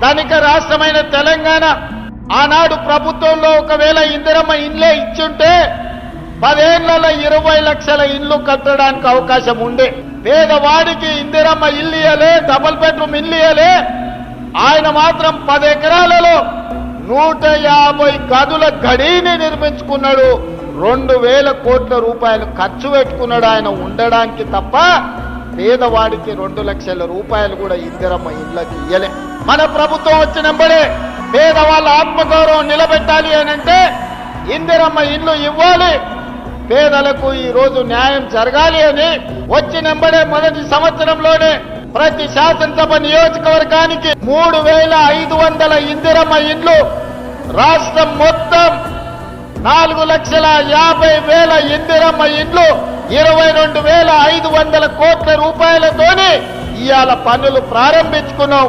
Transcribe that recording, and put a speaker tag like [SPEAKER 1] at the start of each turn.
[SPEAKER 1] ధనిక రాష్ట్రమైన తెలంగాణ ఆనాడు ప్రభుత్వంలో ఒకవేళ ఇందిరమ్మ ఇండ్లే ఇచ్చుంటే 10 ఏళ్లలో 20 లక్షల ఇండ్లు కట్టడానికి అవకాశం ఉండే. పేదవాడికి ఇందిరమ్మ ఇల్లు ఇయ్యలే, డబుల్ బెడ్రూమ్ ఇల్లు ఇయ్యలే. ఆయన మాత్రం 10 ఎకరాలలో 150 గదుల గడిని నిర్మించుకున్నాడు. 2000 కోట్ల రూపాయలు ఖర్చు పెట్టుకున్నాడు ఆయన ఉండడానికి తప్ప పేదవాడికి 2 లక్షల రూపాయలు కూడా ఇందిరమ్మ ఇళ్ళకి ఇయ్యలే. మన ప్రభుత్వం వచ్చినంబడే పేదవాళ్ళ ఆత్మగౌరవం నిలబెట్టాలి అనంటే ఇందిరమ్మ ఇల్లు ఇవ్వాలి, పేదలకు ఈ రోజు న్యాయం జరగాలి అని వచ్చినంబడే మొదటి సంవత్సరంలోనే ప్రతి శాసనసభ నియోజకవర్గానికి 3500 ఇందిరమ్మ ఇండ్లు, రాష్ట్రం మొత్తం 4,50,000 ఇందిరమ్మ ఇండ్లు 22,500 కోట్ల రూపాయలతోనే ఇవాళ పనులు ప్రారంభించుకున్నాం.